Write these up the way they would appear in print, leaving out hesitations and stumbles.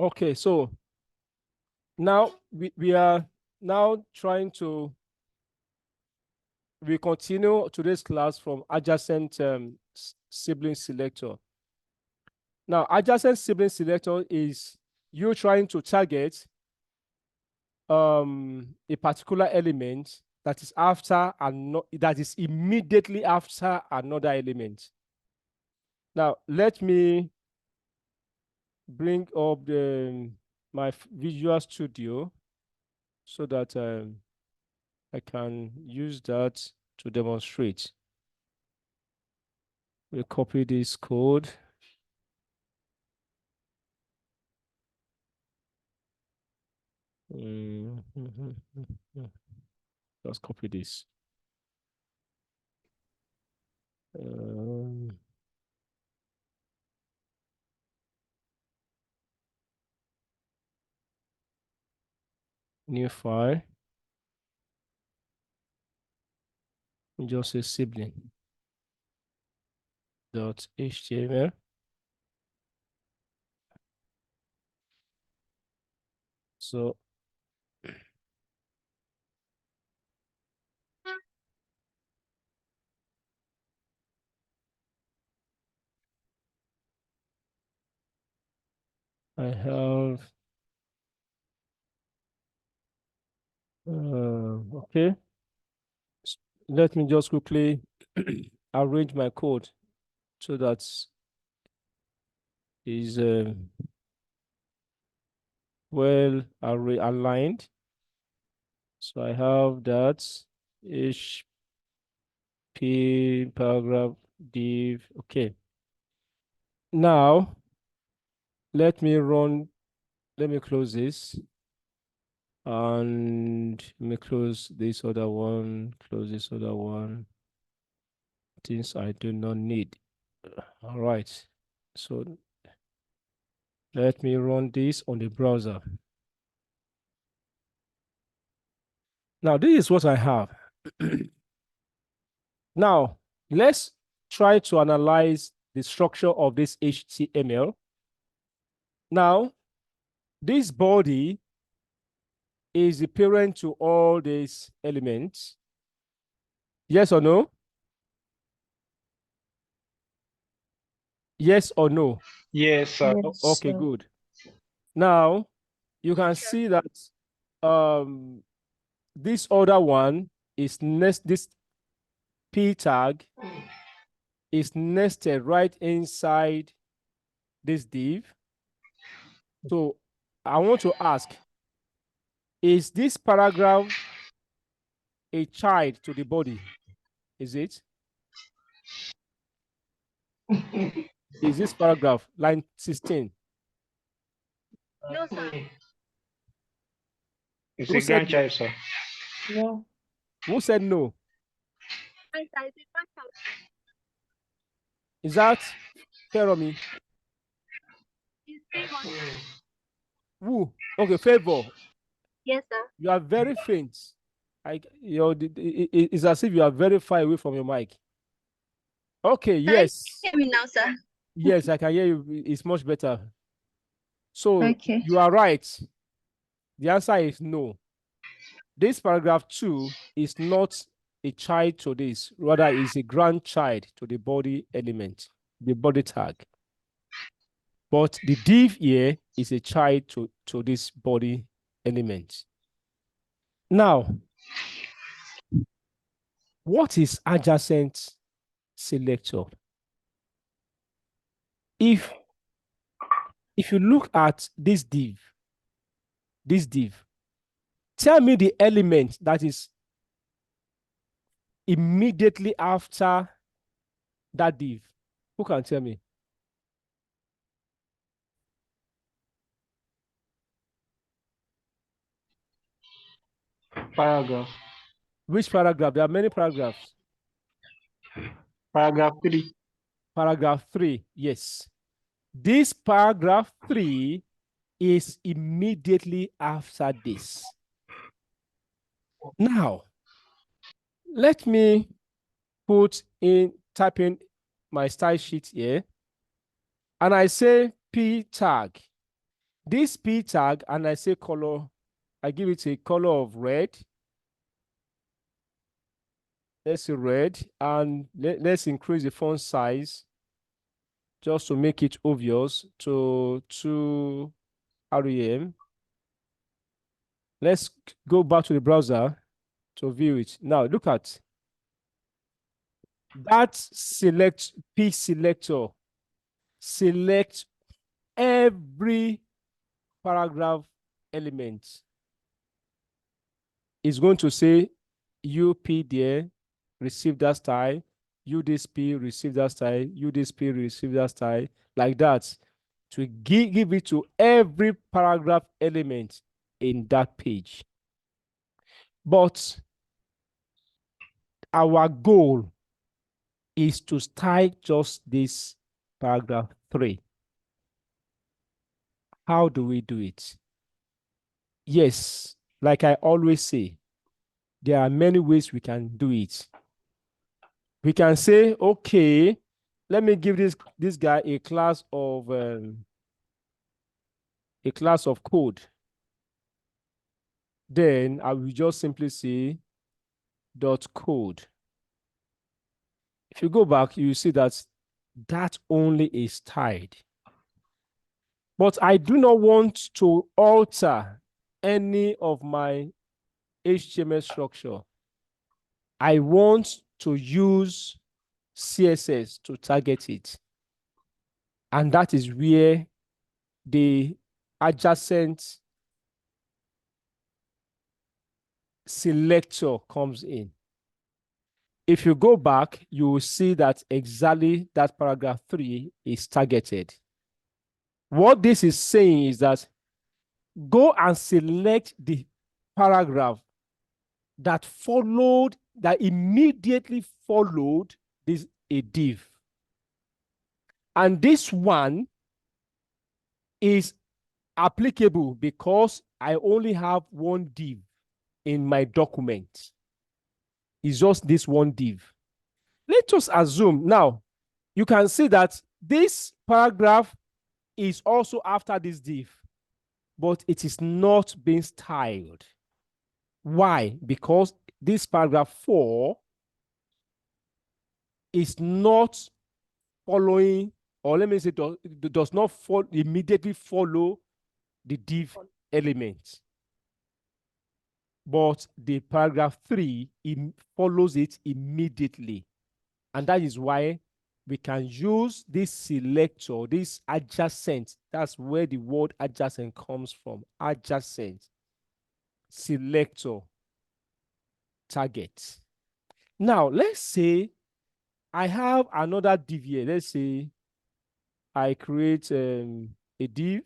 Okay, so now we are now trying to, we continue today's class from adjacent sibling selector. Now, adjacent sibling selector is you trying to target a particular element that is after and that is immediately after another element. Now, let me bring up my Visual Studio so that I can use that to demonstrate. We'll copy this code. Let's copy this. New file. Just say sibling .html. So I have okay. Let me just quickly arrange my code so that is well aligned. So I have that HP paragraph div. Okay. Now let me close this and let me close this other one, close this other one. Things I do not need. All right. So let me run this on the browser. Now, this is what I have. Now, let's try to analyze the structure of this HTML. Now, this body is the parent to all these elements. Yes or no? Yes or no? Yes, sir. Yes, Okay, sir. good. Now, you can see that this other one is this P tag is nested right inside this div. So I want to ask, is this paragraph a child to the body? Is it? Is this paragraph line 16? No, sir. It's Who a said grandchild, sir. No. Who said no? I said grandchild. Is that Keromi? It's favor. Who? Okay, Favor. Yes, sir. You are very faint. It's as if you are very far away from your mic. Okay, yes. Hear me now, sir. Yes, I can hear you. It's much better. So Okay. you are right. The answer is no. This paragraph 2 is not a child to this, rather is a grandchild to the body element, the body tag. But the div here is a child to this body element. Now, what is adjacent selector? If you look at this div, tell me the element that is immediately after that div. Who can tell me? Paragraph. Which paragraph? There are many paragraphs. Paragraph 3. Paragraph 3, yes. This paragraph 3 is immediately after this. Now, let me type in my style sheet here, and I say P tag. This P tag, and I say color, I give it a color of red. Let's say red, and let's increase the font size just to make it obvious to 2 rem. Let's go back to the browser to view it. Now look at that select P selector. Select every paragraph element. It's going to say UP there, receive that style, U this P, receive that style, U this P, receive that style, like that, to give it to every paragraph element in that page. But our goal is to style just this paragraph 3. How do we do it? Yes, like I always say, there are many ways we can do it. We can say, okay, let me give this guy a class of code. Then I will just simply say dot code. If you go back, you see that that only is styled. But I do not want to alter any of my HTML structure. I want to use CSS to target it. And that is where the adjacent selector comes in. If you go back, you will see that exactly that paragraph 3 is targeted. What this is saying is that go and select the paragraph that immediately followed this a div. And this one is applicable because I only have one div in my document. It's just this one div. Let us assume now, you can see that this paragraph is also after this div, but it is not being styled. Why? Because this paragraph 4 is not following, or let me say, does not immediately follow the div element. But the paragraph 3 follows it immediately. And that is why we can use this selector, this adjacent. That's where the word adjacent comes from. Adjacent selector target. Now, let's say I have another div here. Let's say I create a div,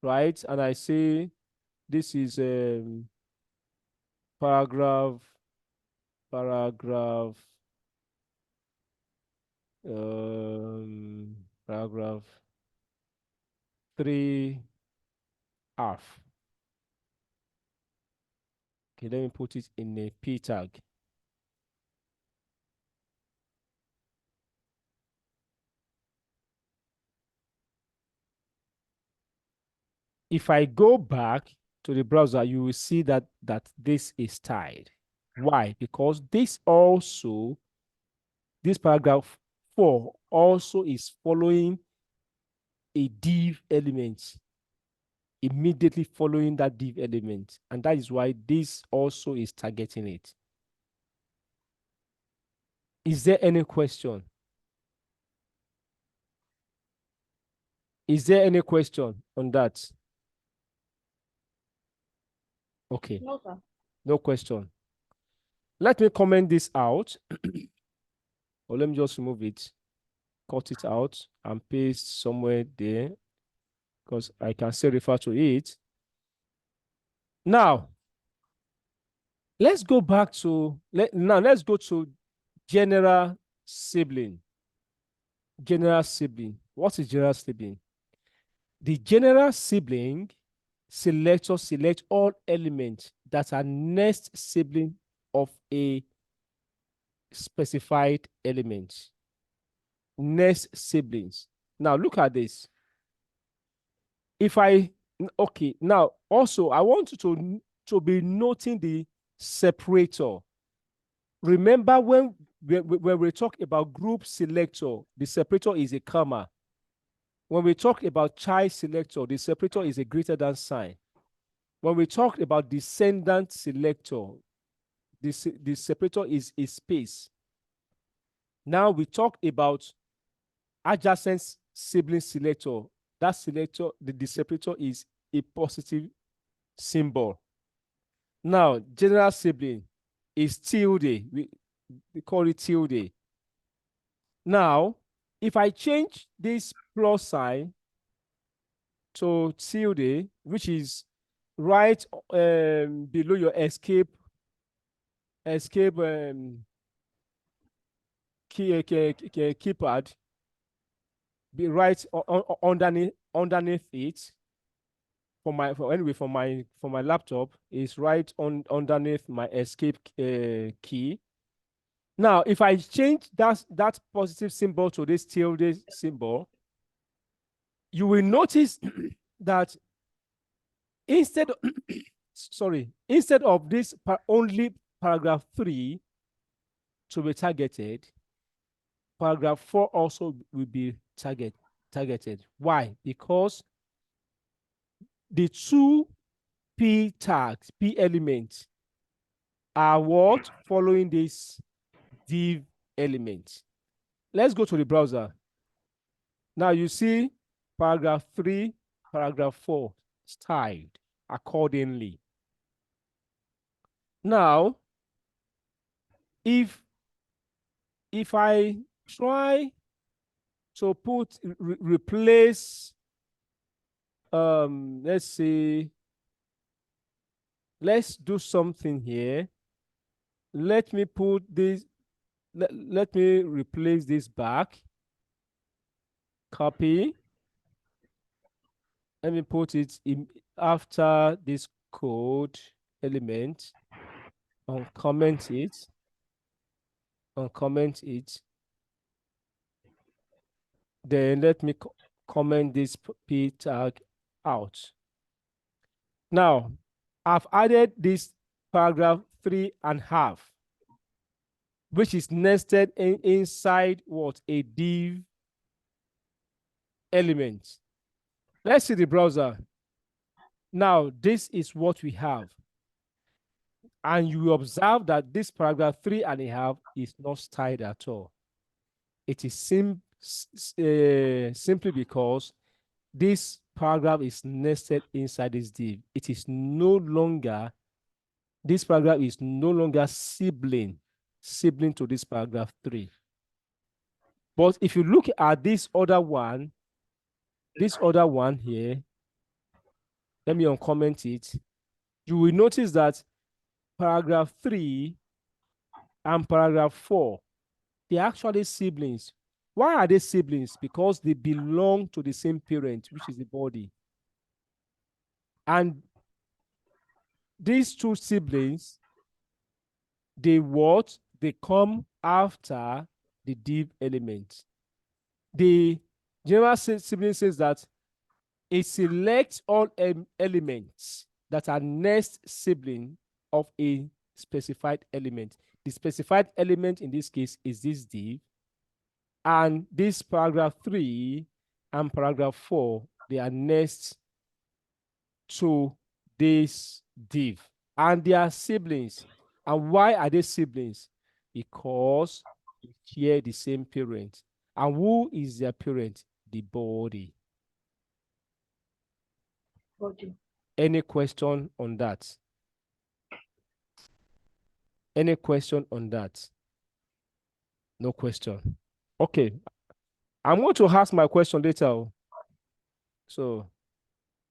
right? And I say this is paragraph paragraph 3 half. Okay, let me put it in a P tag. If I go back to the browser, you will see that this is styled. Why? Because this paragraph 4 also is following a div element, immediately following that div element. And that is why this also is targeting it. Is there any question? Is there any question on that? Okay. No, sir. No question. Let me comment this out. Or let me just remove it, cut it out, and paste somewhere there, because I can still refer to it. Now, let's go back to, let's go to general sibling. General sibling. What is general sibling? The general sibling selector select all elements that are next sibling of a specified element. Next siblings. Now look at this. Okay, now also I want you to be noting the separator. Remember when we talk about group selector, the separator is a comma. When we talk about child selector, the separator is a greater than sign. When we talk about descendant selector, the separator is a space. Now we talk about adjacent sibling selector. That selector, the separator is a positive symbol. Now, general sibling is tilde. We call it tilde. Now, if I change this plus sign to tilde, which is right below your escape keypad, be right underneath it. For my laptop is right on underneath my escape key. Now, if I change that positive symbol to this tilde symbol, you will notice that instead of, instead of this only paragraph 3 to be targeted, paragraph 4 also will be targeted. Why? Because the two P tags, P elements, are what? Following this div element. Let's go to the browser. Now you see paragraph 3, paragraph 4 styled accordingly. Now, if I try to replace, let's say, let's do something here. Let me put this, let me replace this back. Copy. Let me put it in after this code element, uncomment it, then let me comment this p tag out. Now, I've added this paragraph 3.5, which is nested inside what? A div element. Let's see the browser. Now, this is what we have. And you observe that this paragraph 3.5 is not styled at all. It is simply because this paragraph is nested inside this div. It is no longer, this paragraph is no longer sibling to this paragraph 3. But if you look at this other one here, let me uncomment it, you will notice that paragraph 3 and paragraph 4, they're actually siblings. Why are they siblings? Because they belong to the same parent, which is the body. And these two siblings, they come after the div element. The general sibling says that it selects all elements that are next sibling of a specified element. The specified element in this case is this div, and this paragraph 3 and paragraph 4, they are next to this div, and they are siblings. And why are they siblings? Because they share the same parent. And who is their parent? The body. Any question on that? Any question on that? No question. Okay. I'm going to ask my question later. So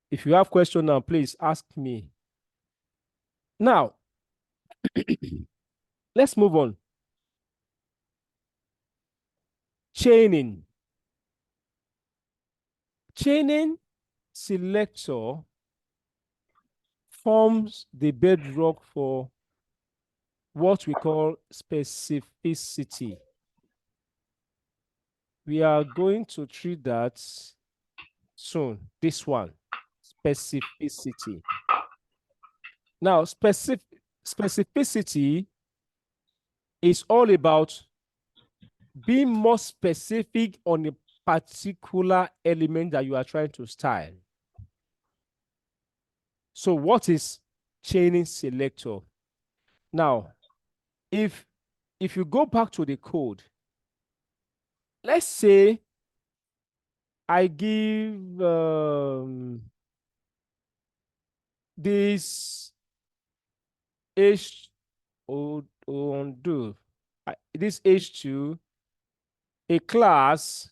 if you have question now, please ask me. Now, let's move on. Chaining. Chaining selector forms the bedrock for what we call specificity. We are going to treat that soon. This one, specificity. Now, specificity is all about being more specific on a particular element that you are trying to style. So what is chaining selector? Now, if you go back to the code, let's say I give this H undo this H2 a class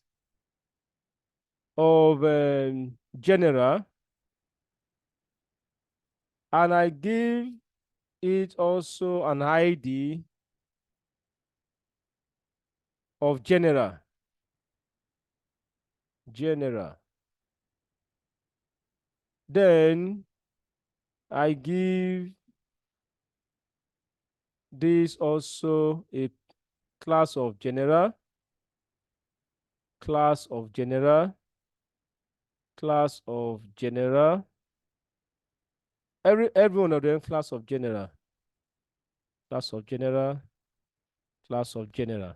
of general, and I give it also an ID of general. Then I give this also a class of general, class of general, class of general. Every one of them class of general, class of general, class of general.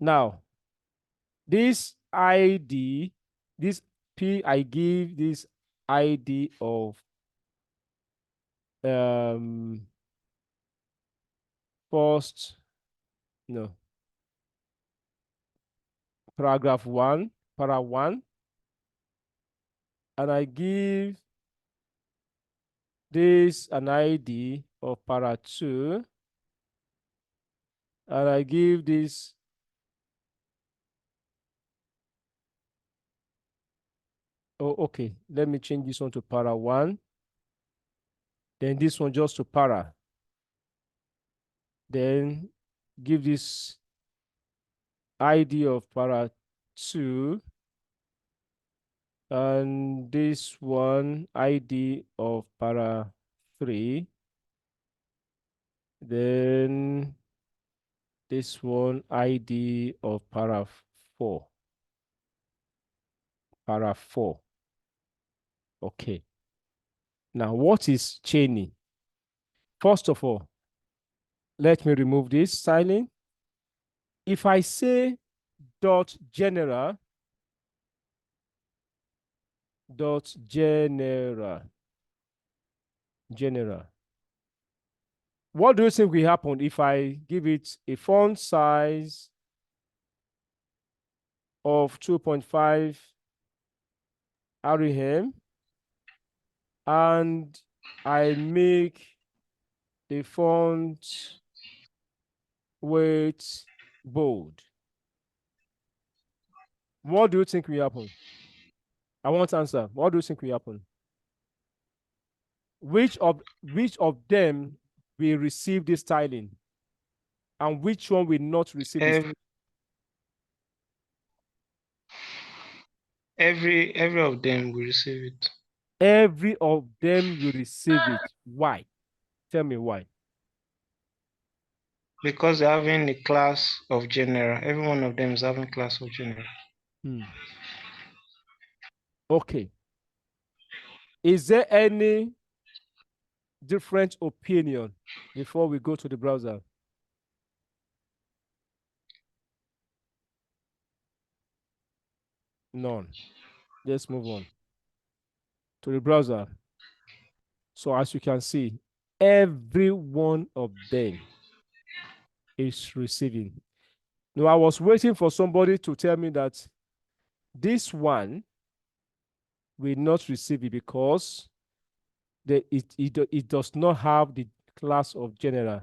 Now, this ID, this P, I give this ID of first, no, paragraph one, para one, and I give this an ID of para two, and I give this okay, let me change this one to para one, then this one just to para, then give this ID of para two, and this one ID of para three, then this one ID of para four. Para four. Okay. Now, what is chaining? First of all, let me remove this styling. If I say dot general, what do you think will happen if I give it a font size of 2.5 rem and I make the font weight bold? What do you think will happen? I want to answer. What do you think will happen? Which of them will receive this styling, and which one will not receive this? Every of them will receive it. Every of them will receive it. Why? Tell me why. Because they're having a class of general. Every one of them is having class of general. Okay. Is there any different opinion before we go to the browser? None. Let's move on to the browser. So as you can see, every one of them is receiving. Now, I was waiting for somebody to tell me that this one will not receive it because it does not have the class of general,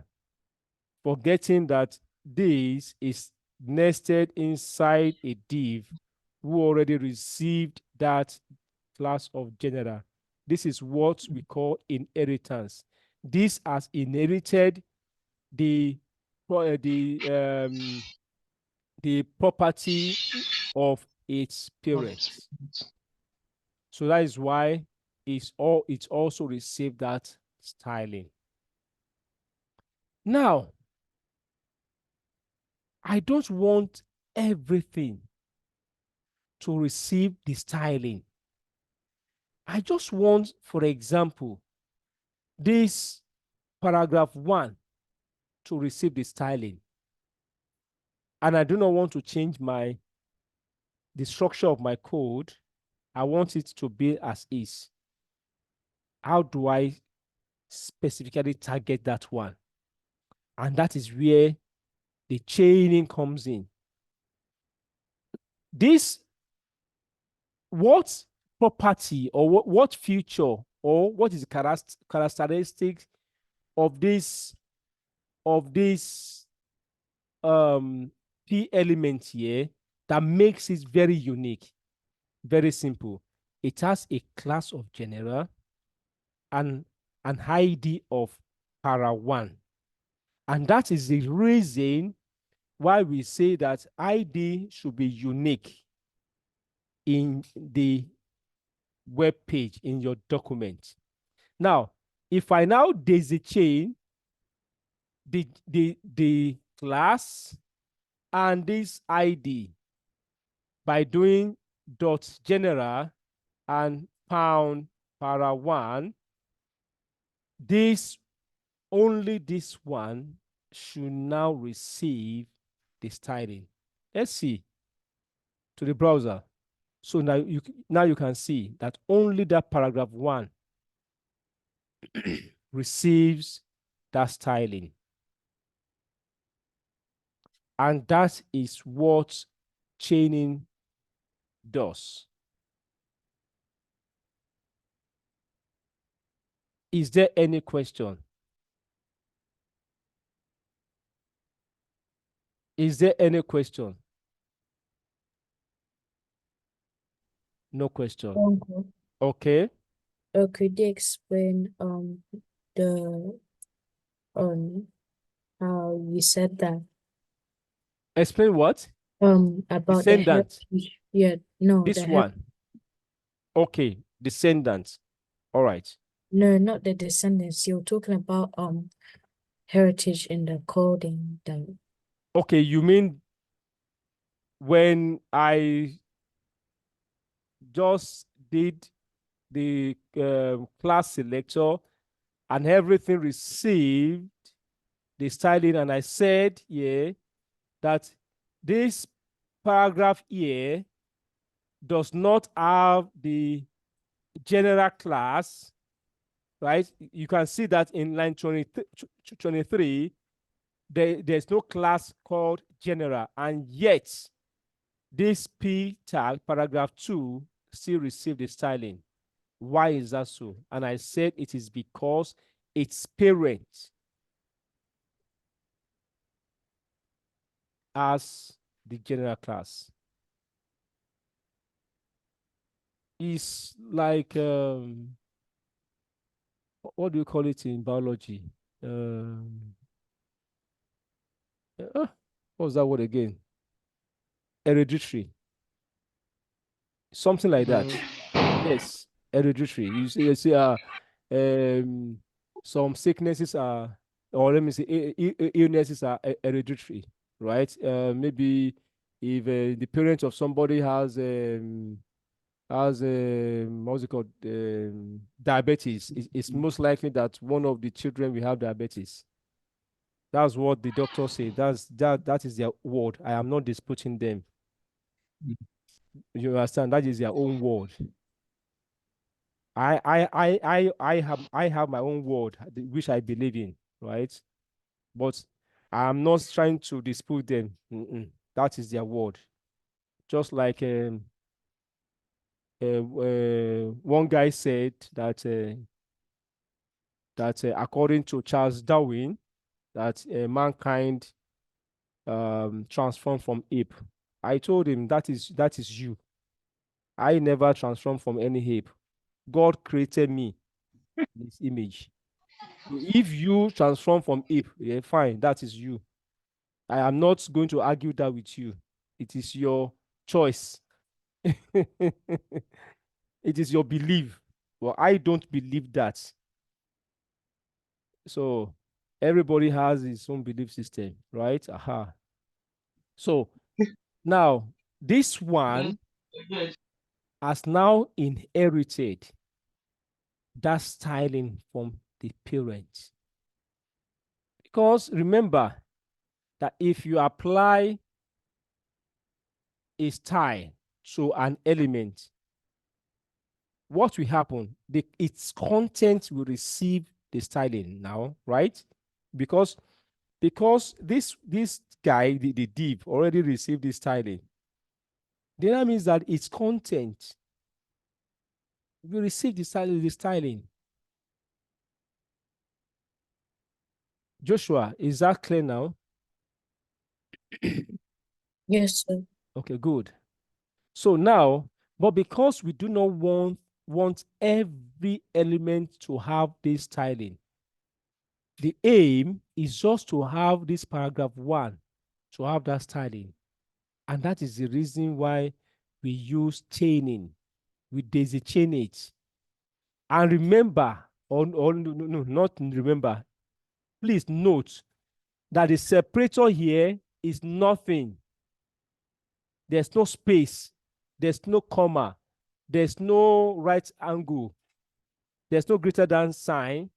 forgetting that this is nested inside a div who already received that class of general. This is what we call inheritance. This has inherited the property of its parents. So that is why it's also received that styling. Now, I don't want everything to receive the styling. I just want, for example, this paragraph 1 to receive the styling. And I do not want to change the structure of my code. I want it to be as is. How do I specifically target that one? And that is where the chaining comes in. This, what property or what feature or what is the characteristic of this P element here that makes it very unique? Very simple. It has a class of general and an ID of para 1. And that is the reason why we say that ID should be unique in the web page, in your document. Now, if I now daisy chain the class and this ID by doing dot general and pound para 1, only this one should now receive the styling. Let's see to the browser. So now you can see that only that paragraph 1 receives that styling. And that is what chaining does. Is there any question? Is there any question? No question. Okay. Could you explain the how you said that Explain what? about the Descendant. heritage? Yeah, no, This the one. Okay, descendants. All right. no, not the descendants. You're talking about heritage in the coding. Okay, you mean when I just did the class selector and everything received the styling, and I said here that this paragraph here does not have the general class, right? You can see that in line 23, there's no class called general, and yet this P tag, paragraph 2, still received the styling. Why is that so? And I said it is because its parent as the general class. Is like what do you call it in biology? What was that word again? Hereditary. Something like that. Yes, hereditary. You see some sicknesses are, or let me say illnesses are hereditary, right? Maybe if the parent of somebody has what's it called, diabetes, it's most likely that one of the children will have diabetes. That's what the doctor said. That is their word. I am not disputing them. You understand? That is their own word. I have my own word, which I believe in, right? But I'm not trying to dispute them. That is their word. Just like one guy said that according to Charles Darwin, that mankind transformed from ape. I told him that is you. I never transformed from any ape. God created me in his image. If you transform from ape, yeah, fine, that is you. I am not going to argue that with you. It is your choice. It is your belief. Well, I don't believe that. So everybody has his own belief system, right? Aha. So now this one has now inherited that styling from the parents. Because remember that if you apply a style to an element, what will happen? Its content will receive the styling now, right? Because this guy, the div, already received the styling. Then that means that its content will receive the styling. Joshua, is that clear now? Yes, sir. Okay, good. So now, but because we do not want every element to have this styling, the aim is just to have this paragraph 1 to have that styling. And that is the reason why we use chaining. We daisy chain it. And remember, or no, not remember, please note that the separator here is nothing. There's no space. There's no comma. There's no right angle. There's no greater than sign.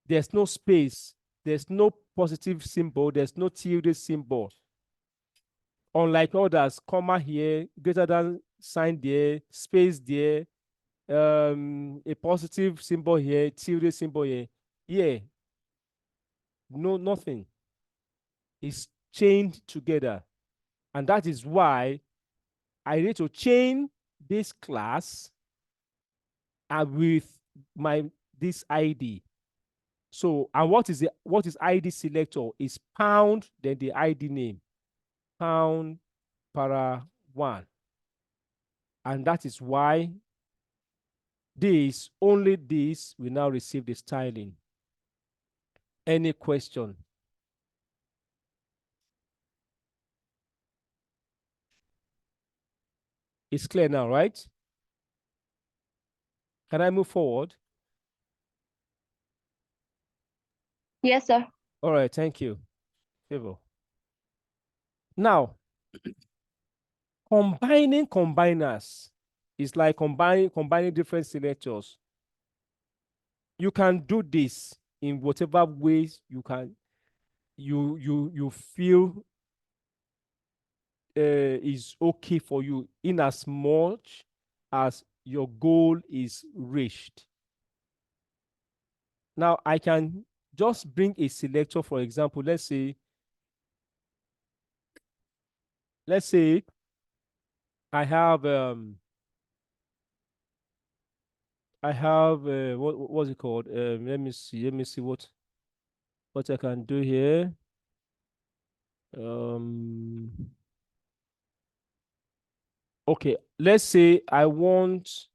There's no space. There's no positive symbol. There's no tilde symbol. Unlike others, comma here, greater than sign there, space there, a positive symbol here, tilde symbol here. Yeah, no, nothing. It's chained together. And that is why I need to chain this class with this ID. So, and what is ID selector? Is pound, then the ID name. Pound para 1. And that is why only this will now receive the styling. Any question? It's clear now, right? Can I move forward? Yes, sir. All right, thank you. Favor. Now, combining combiners is like combining different selectors. You can do this in whatever ways you can you feel is okay for you, in as much as your goal is reached. Now I can just bring a selector, for example. Let's say I have what's it called? Let me see what I can do here. Okay, let's say I want.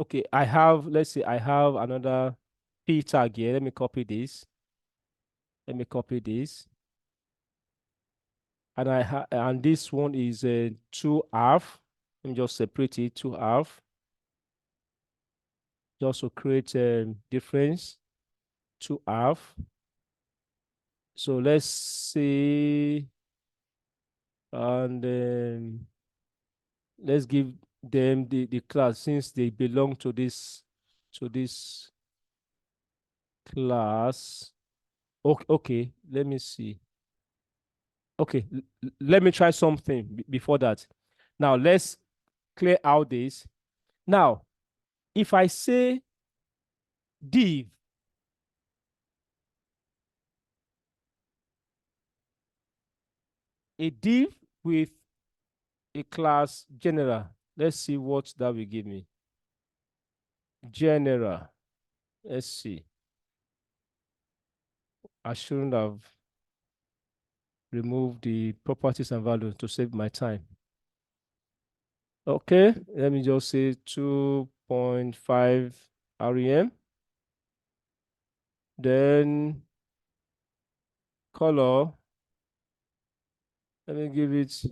Okay, let's say I have another P tag here. Let me copy this. And this one is 2 half. Let me just separate it, 2 half. Just to create a difference, 2 half. So let's see, and let's give them the class, since they belong to this class. Okay, let me see. Okay, let me try something before that. Now let's clear out this. Now, if I say div, a div with a class general, let's see what that will give me. General, let's see. I shouldn't have removed the properties and values to save my time. Okay, let me just say 2.5 REM. Then color, let me give it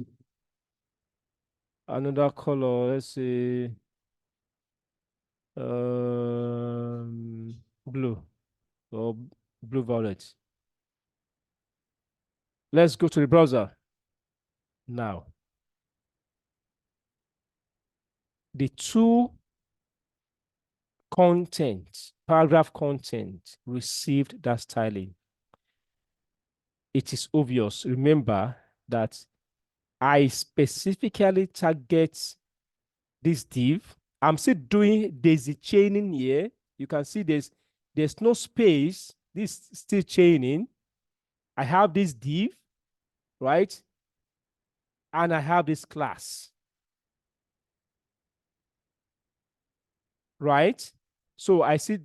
another color. Let's say blue or blue violet. Let's go to the browser now. the two content, paragraph content received that styling. It is obvious. Remember that I specifically target this div. I'm still doing daisy chaining here. You can see there's no space. This is still chaining. I have this div, right? And I have this class, right? So I see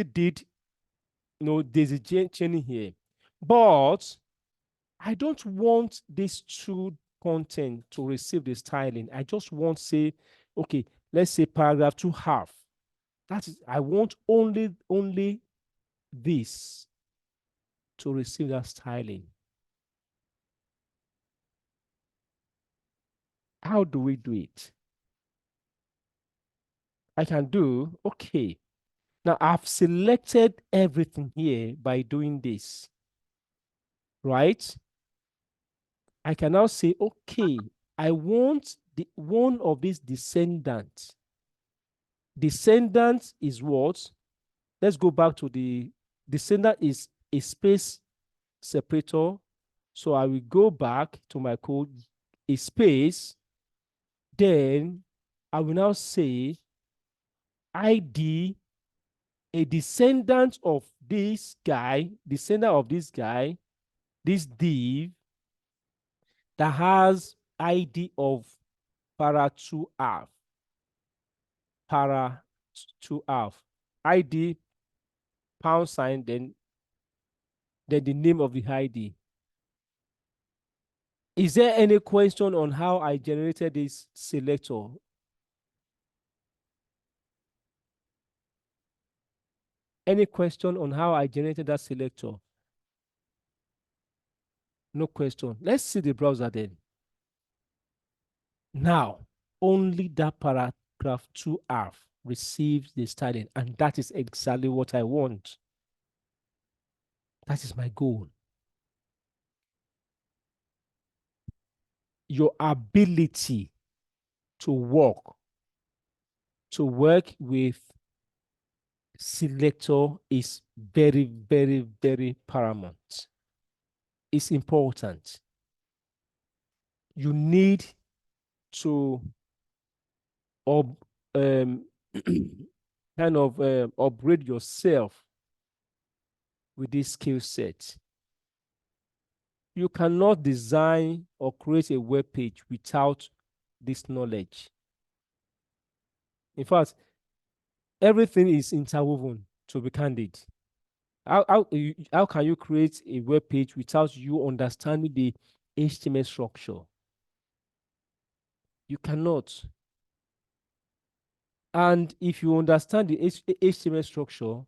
did daisy chaining here, but I don't want these two content to receive the styling. I just want say, okay, let's say paragraph 2 half. That is, I want only this to receive that styling. How do we do it? I can do, okay. Now I've selected everything here by doing this, right? I can now say, okay, I want the one of these descendants. Descendant is what? Let's go back to the descendant is a space separator. So I will go back to my code, a space. Then I will now say ID, a descendant of this guy, this div that has ID of para 2 half, para 2 half, ID £, then the name of the ID. Is there any question on how I generated this selector? Any question on how I generated that selector? No question. Let's see the browser then. Now, only that paragraph 2 half receives the styling, and that is exactly what I want. That is my goal. Your ability to work with selector is very, very, very paramount. It's important. You need to kind of upgrade yourself with this skill set. You cannot design or create a web page without this knowledge. In fact, everything is interwoven, to be candid. How can you create a web page without you understanding the HTML structure? You cannot. And if you understand the HTML structure,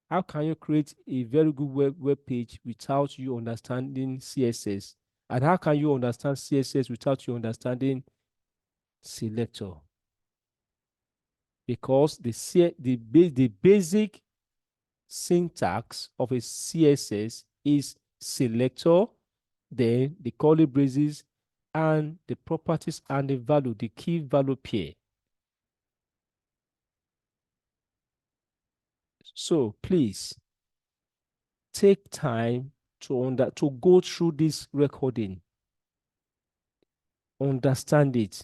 how can you create a very good web page without you understanding CSS? And how can you understand CSS without you understanding selector? Because the basic syntax of a CSS is selector, then the curly braces, and the properties and the value, the key value pair. So please take time to go through this recording, understand it.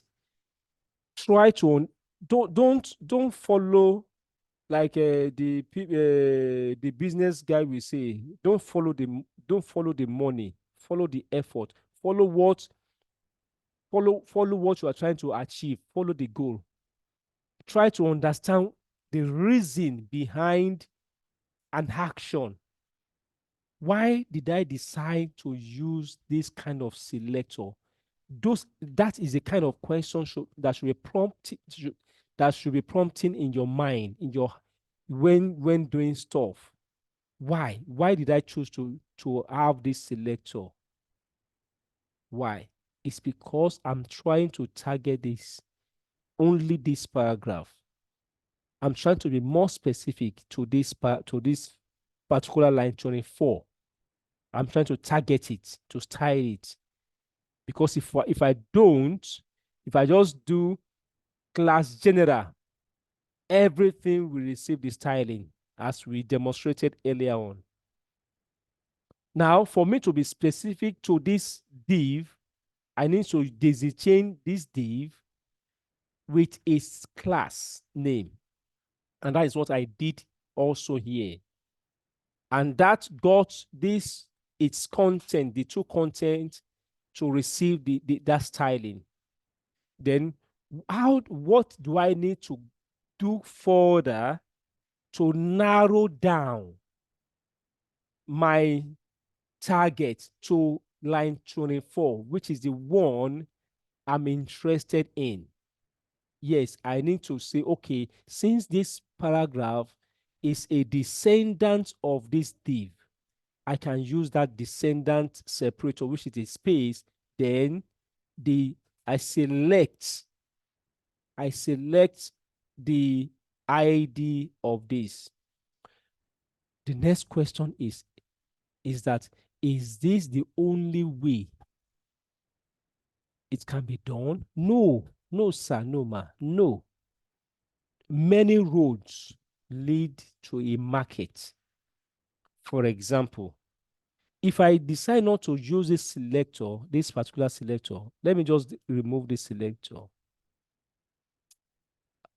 Try to don't follow like the business guy will say. Don't follow the money. Follow the effort. Follow what you are trying to achieve. Follow the goal. Try to understand the reason behind an action. Why did I decide to use this kind of selector? That is a kind of question that should be prompting in your mind, when doing stuff. Why did I choose to have this selector? Why? It's because I'm trying to target only this paragraph. I'm trying to be more specific to this particular line 24. I'm trying to target it, to style it. Because if I just do class general, everything will receive the styling as we demonstrated earlier on. Now, for me to be specific to this div, I need to daisy chain this div with its class name. And that is what I did also here. And that got this, its content, the two content to receive that styling. Then what do I need to do further to narrow down my target to line 24, which is the one I'm interested in? Yes, I need to say, okay, since this paragraph is a descendant of this div, I can use that descendant separator, which is a space, then I select the ID of this. The next question is that, is this the only way it can be done? No, sir, no, ma, no. Many roads lead to a market. For example, if I decide not to use this selector, this particular selector, let me just remove this selector.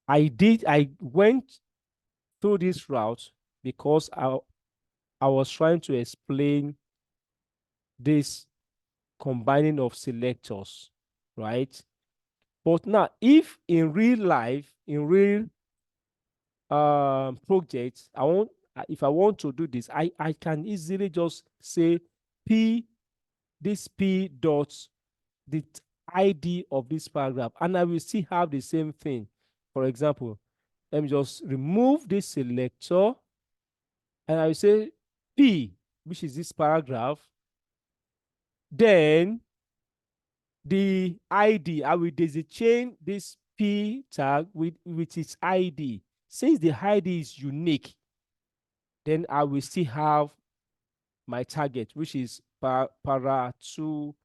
I went through this route because I was trying to explain this combining of selectors, right? But now, if in real life, in real projects, if I want to do this, I can easily just say this P dot the ID of this paragraph, and I will still have the same thing. For example, let me just remove this selector, and I will say P, which is this paragraph. Then the ID, I will daisy chain this P tag with its ID. Since the ID is unique, then I will still have my target, which is para 2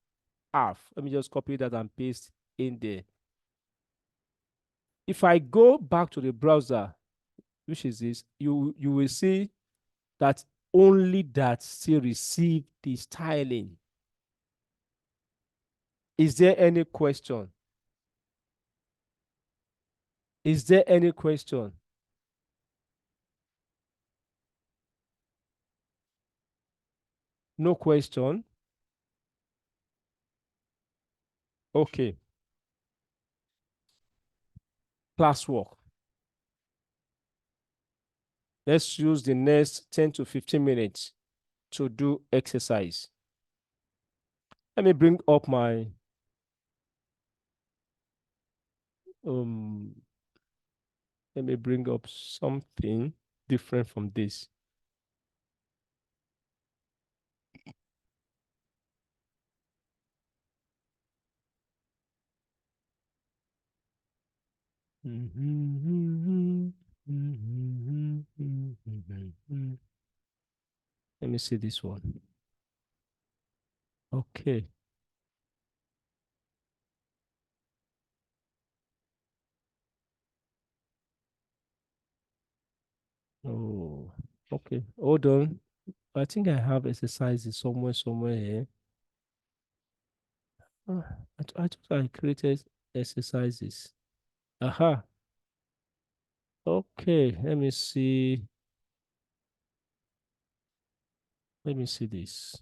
half. Let me just copy that and paste in there. If I go back to the browser, which is this, you will see that only that still receive the styling. Is there any question? Is there any question? No question? Okay. Classwork. Let's use the next 10 to 15 minutes to do exercise. Let me bring up my let me bring up something different from this. Let me see this one. Okay. Oh, okay. Hold on. I think I have exercises somewhere here. I thought I created exercises. Aha. Okay, let me see. Let me see this.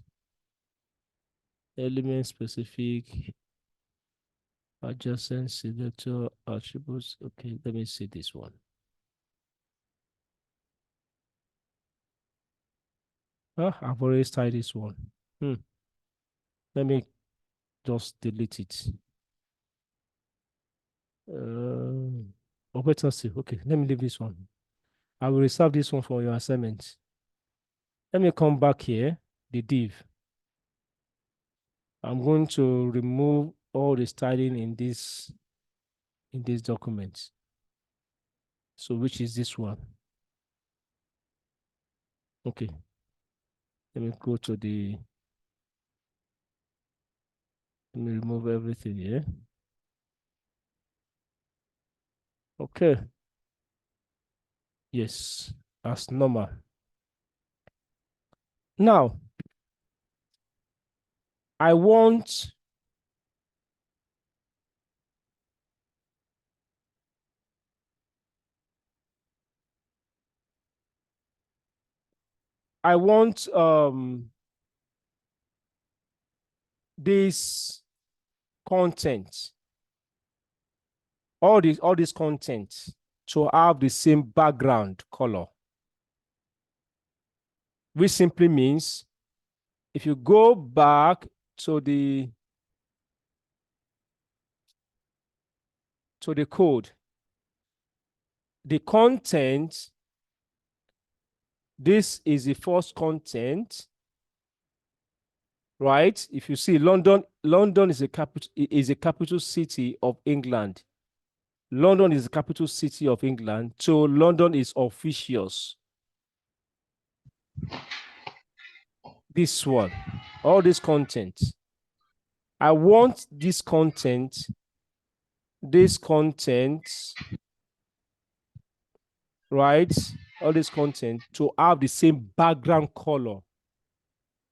Element specific, adjacent selector attributes. Okay, let me see this one. I've already started this one. Let me just delete it. Operator, okay, let me leave this one. I will reserve this one for your assignment. Let me come back here, the div. I'm going to remove all the styling in this document. So which is this one? Okay. Let me go to let me remove everything here. Okay. Yes, that's normal. Now, I want this content, all this content to have the same background color, which simply means if you go back to the code, the content, this is the first content, right? If you see London is a capital city of England. London is the capital city of England, so London is officious. This one, all this content. I want this content, right? All this content to have the same background color.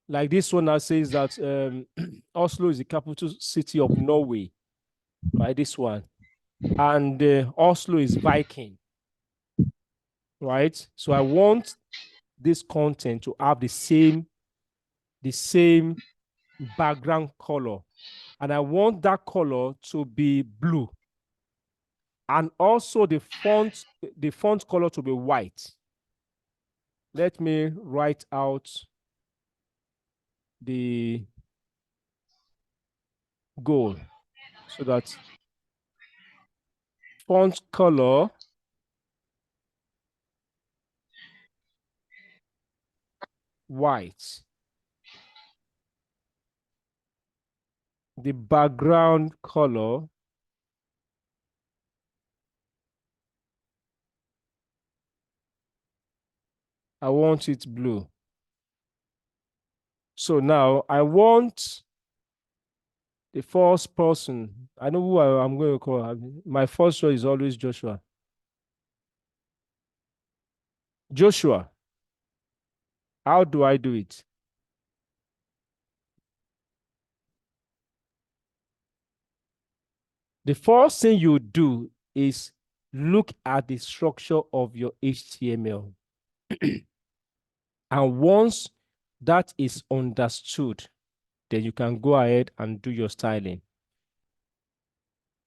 Like this one that says that Oslo is the capital city of Norway, right? This one. And Oslo is Viking, right? So I want this content to have the same background color. And I want that color to be blue. And also the font color to be white. Let me write out the goal so that font color white. The background color I want it blue. So now I want the first person. I know who I'm going to call. My first choice is always Joshua. Joshua, how do I do it? The first thing you do is look at the structure of your HTML. And once that is understood, then you can go ahead and do your styling.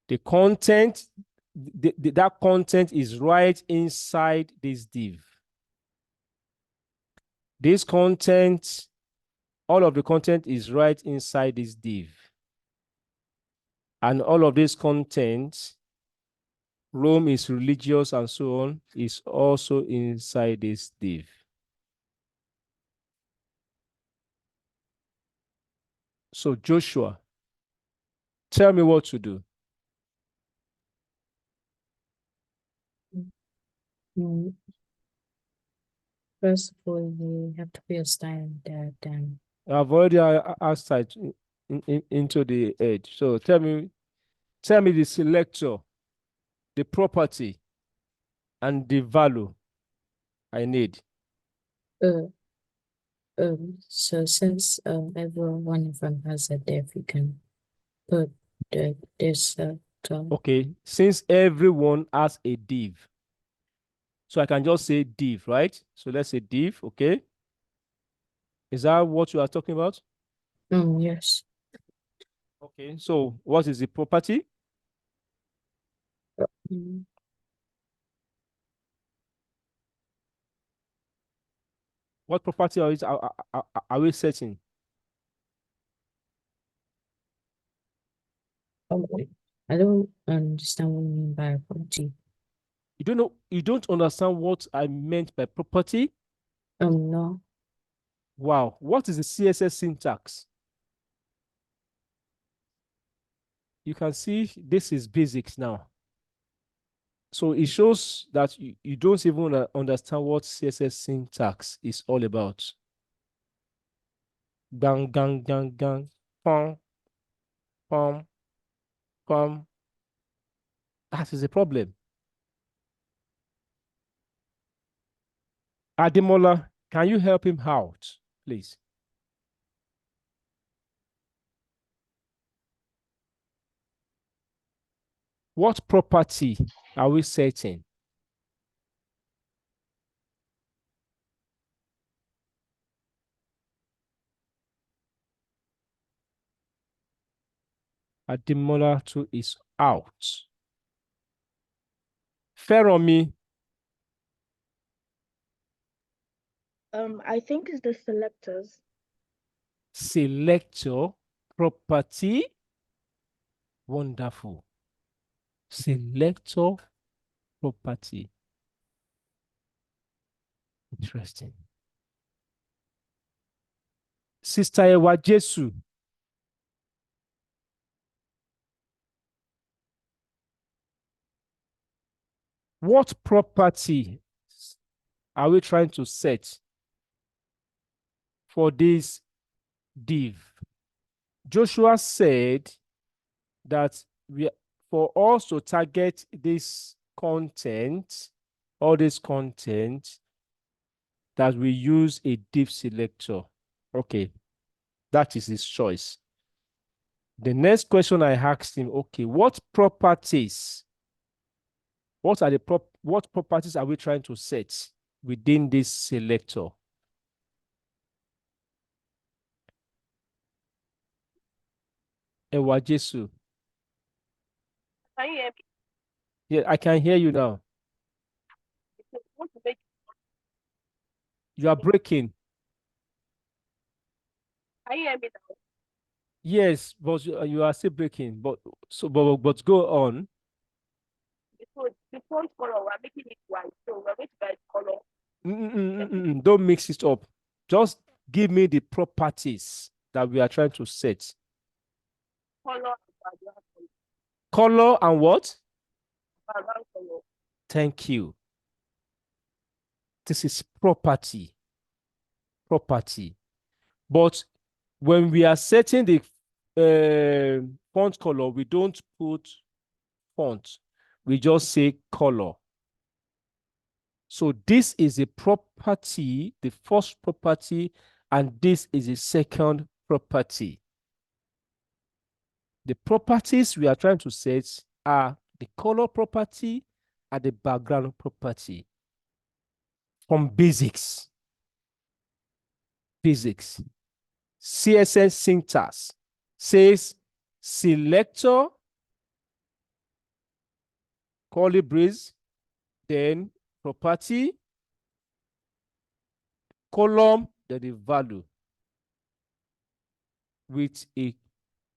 The content, that content is right inside this div. This content, all of the content is right inside this div. And all of this content, Rome is religious and so on, is also inside this div. So Joshua, tell me what to do. First of all, you have to be a style that I've already asked that into the edge. So tell me the selector, the property, and the value I need. so since every one of them has a div, you can put this Okay, since everyone has a div, so I can just say div, right? So let's say div, okay? Is that what you are talking about? yes. Okay, so what is the property? Mm. What property are we setting? I don't understand what you mean by property. You don't understand what I meant by property? No. Wow, what is the CSS syntax? You can see this is basics now. So it shows that you don't even understand what CSS syntax is all about. Gang, gang, gang, gang, pom, pom, pom. That is a problem. Ademola, can you help him out, please? What property are we setting? Ademola too is out. Feromi, I think it's the selectors. selector property. Wonderful. Selector property. Interesting. Sister Ewa Jesu. What property are we trying to set for this div? Joshua said that for us to target this content, all this content, that we use a div selector. Okay, that is his choice. The next question I asked him, okay, what properties? What are what properties are we trying to set within this selector? Ewa Jesu. Can you hear me? Yeah, I can hear you now. You are breaking. Can you hear me now? Yes, but you are still breaking. But go on. The front color, we're making it white, so we're going to buy color. Don't mix it up. Just give me the properties that we are trying to set. Color Color and what? background color. Thank you. This is property. Property. But when we are setting the font color, we don't put font. We just say color. So this is a property, the first property, and this is a second property. The properties we are trying to set are the color property and the background property. From basics. Basics. CSS syntax says selector, curly brace, then property, column, then the value with a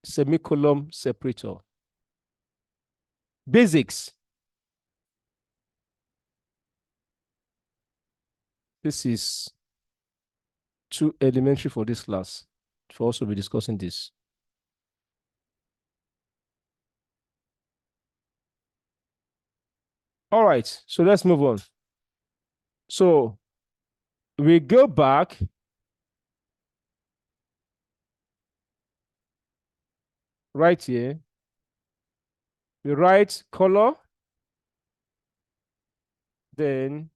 semicolon separator. Basics. This is too elementary for this class for us to be discussing this. All right, so let's move on. So we go back. Right here. We write color, then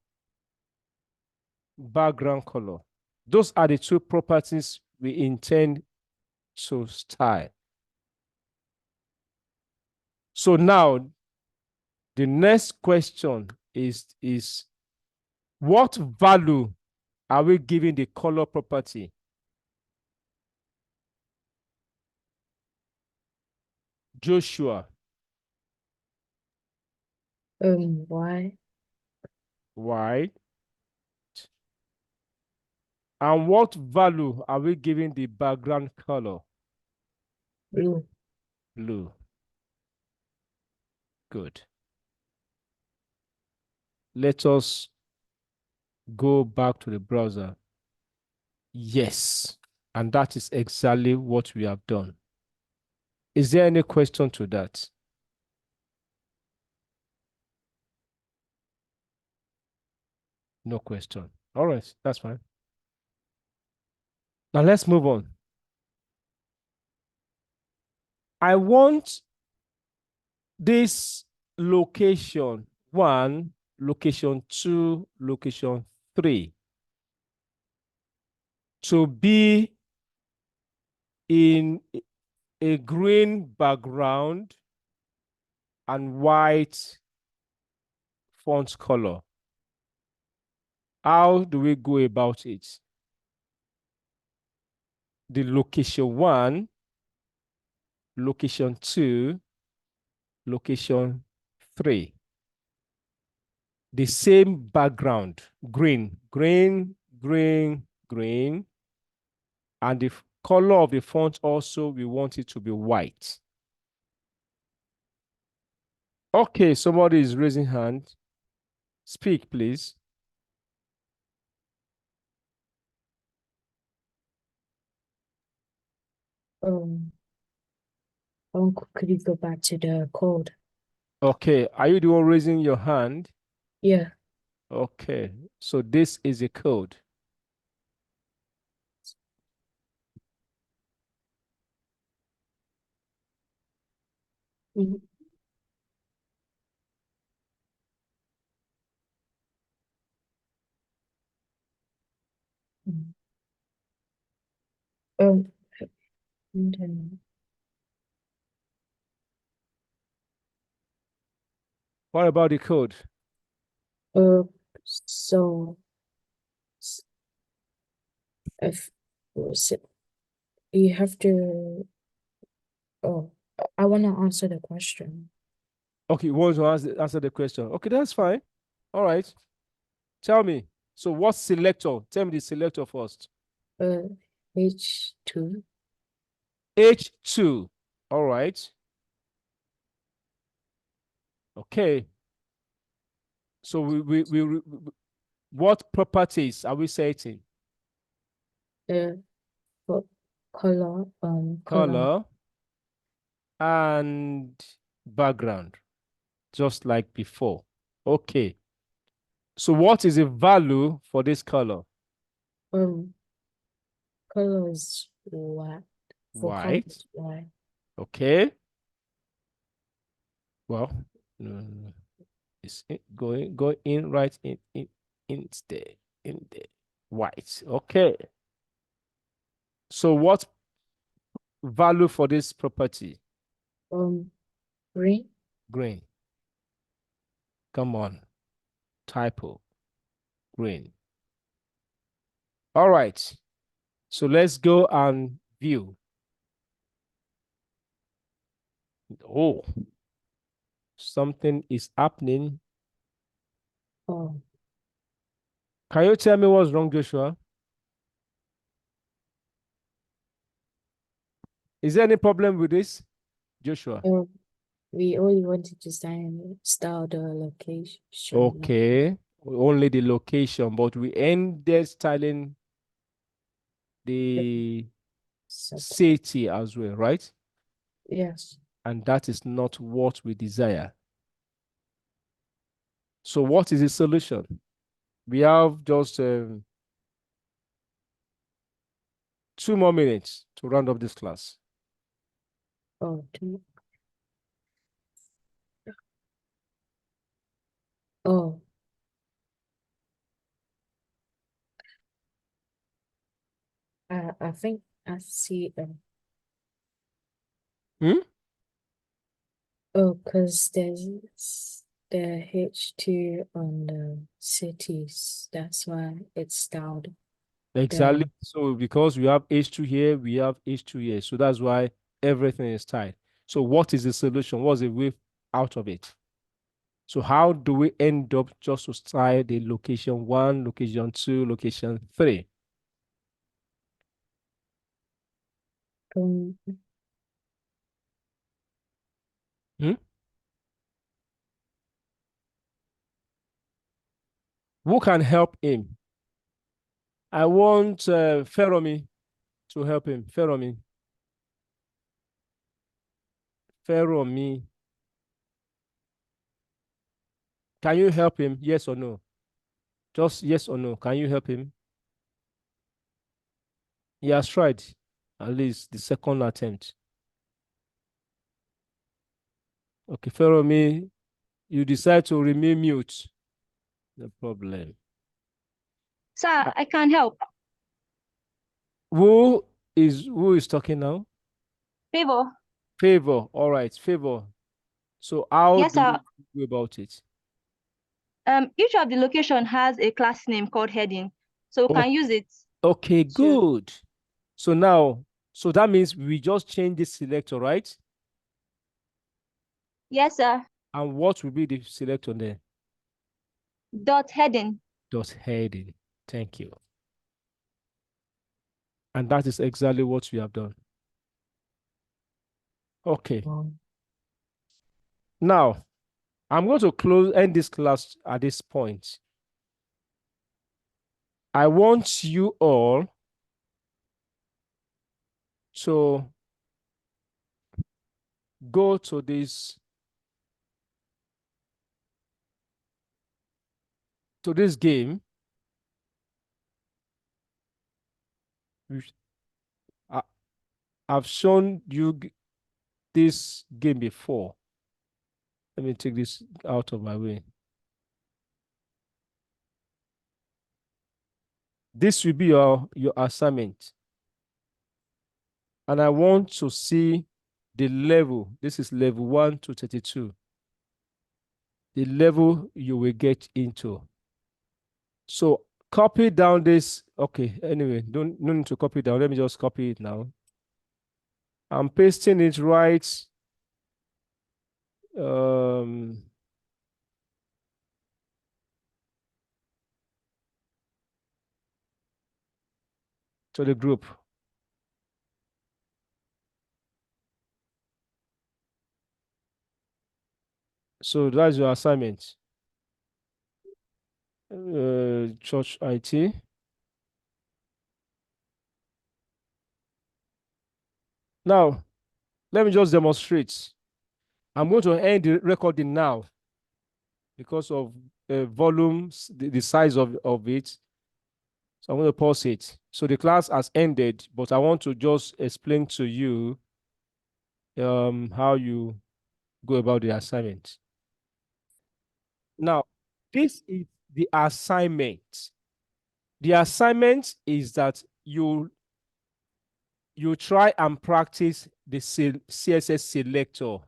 background color. Those are the two properties we intend to style. So now the next question is what value are we giving the color property? Joshua. Why? White. And what value are we giving the background color? Blue. Blue. Good. Let us go back to the browser. Yes. And that is exactly what we have done. Is there any question to that? No question. All right, that's fine. Now let's move on. I want this location 1, location 2, location 3 to be in a green background and white font color. How do we go about it? The location 1, location 2, location 3. The same background, green, green, green, green. And the color of the font also, we want it to be white. Okay, somebody is raising hand. Speak, please. Uncle, could you go back to the code? Okay, are you the one raising your hand? Yeah. Okay, so this is a code. Mhm. Mhm. Um, and then, What about the code? so s- if s- you have to, I want to answer the question. Okay, you want to answer the question. Okay, that's fine. All right. Tell me. So what selector? Tell me the selector first. H2. H2. All right. Okay. So what properties are we setting? For color, Color and background, just like before. Okay. So what is the value for this color? color is white. For color White. is white. Okay. Well, no. It's go in right in the white. Okay. So what value for this property? Green. Green. Come on. Typo. Green. All right. So let's go and view. Oh, something is happening. Oh, Can you tell me what's wrong, Joshua? Is there any problem with this, Joshua? we only wanted to style the location. Okay, only the location, but we ended styling the city as well, right? Yes. And that is not what we desire. So what is the solution? We have just 2 more minutes to round up this class. Oh, oh. I think I see. Hmm? Oh, because there's the H2 on the cities. That's why it's styled. Exactly. So because we have H2 here, we have H2 here. So that's why everything is tied. So what is the solution? What's the way out of it? So how do we end up just to style the location 1, location 2, location 3? Um, Hmm? Who can help him? I want Feromi to help him. Feromi. Feromi. Can you help him? Yes or no? Just yes or no. Can you help him? He has tried at least the second attempt. Okay, Feromi, you decide to remain mute. No problem. Sir, I can't help. Who is talking now? Favor. Favor. All right, Favor. So how Yes, do sir. you go about it? Each of the location has a class name called heading, so we can use it. Okay, good. So now, so that means we just change the selector, right? Yes, sir. And what will be the selector there? Dot heading. Dot heading. Thank you. And that is exactly what we have done. Okay. Now, I'm going to end this class at this point. I want you all to go to this game. I've shown you this game before. Let me take this out of my way. This will be your assignment. And I want to see the level. This is level 1 to 32. The level you will get into. So copy down this. Okay, anyway, no need to copy down. Let me just copy it now. I'm pasting it right. To the group. So that's your assignment. Church IT. Now, let me just demonstrate. I'm going to end the recording now because of volumes, the size of it. So I'm going to pause it. So the class has ended, but I want to just explain to you how you go about the assignment. Now, this is the assignment. The assignment is that you try and practice the CSS selector.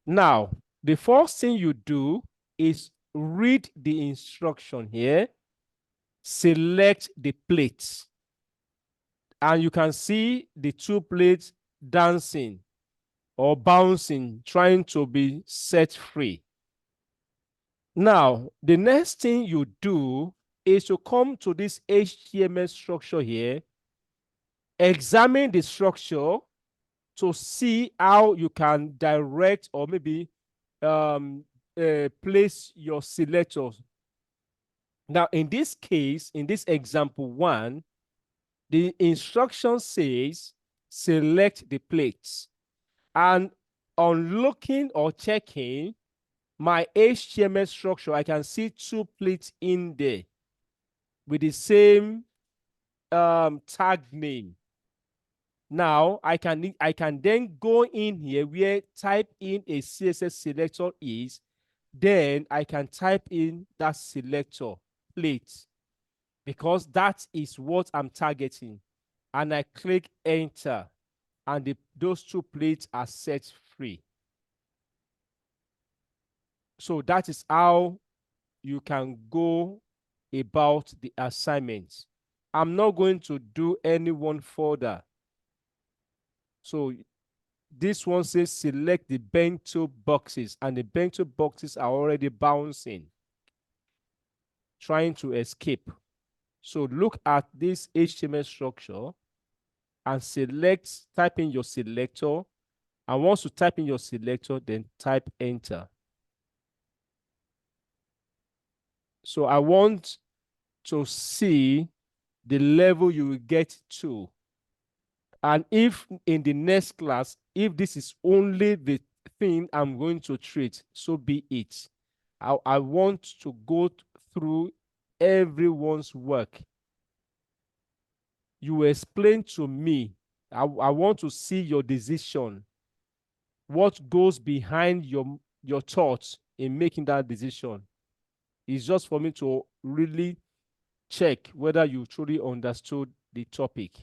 Now, the first thing you do is read the instruction here, select the plates, and you can see the two plates dancing or bouncing, trying to be set free. Now, the next thing you do is to come to this HTML structure here, examine the structure to see how you can direct or maybe place your selectors. Now, in this case, in this example 1, the instruction says select the plates. And on looking or checking my HTML structure, I can see 2 plates in there with the same tag name. Now I can then go in here where type in a CSS selector is, then I can type in that selector plate because that is what I'm targeting, and I click enter, and those 2 plates are set free. So that is how you can go about the assignment. I'm not going to do any one further. So this one says select the bento boxes, and the bento boxes are already bouncing, trying to escape. So look at this HTML structure and type in your selector. And once you type in your selector, then type enter. So I want to see the level you will get to. And if in the next class, if this is only the thing I'm going to treat, so be it. I want to go through everyone's work. You explain to me. I want to see your decision. What goes behind your thoughts in making that decision? It's just for me to really check whether you truly understood the topic.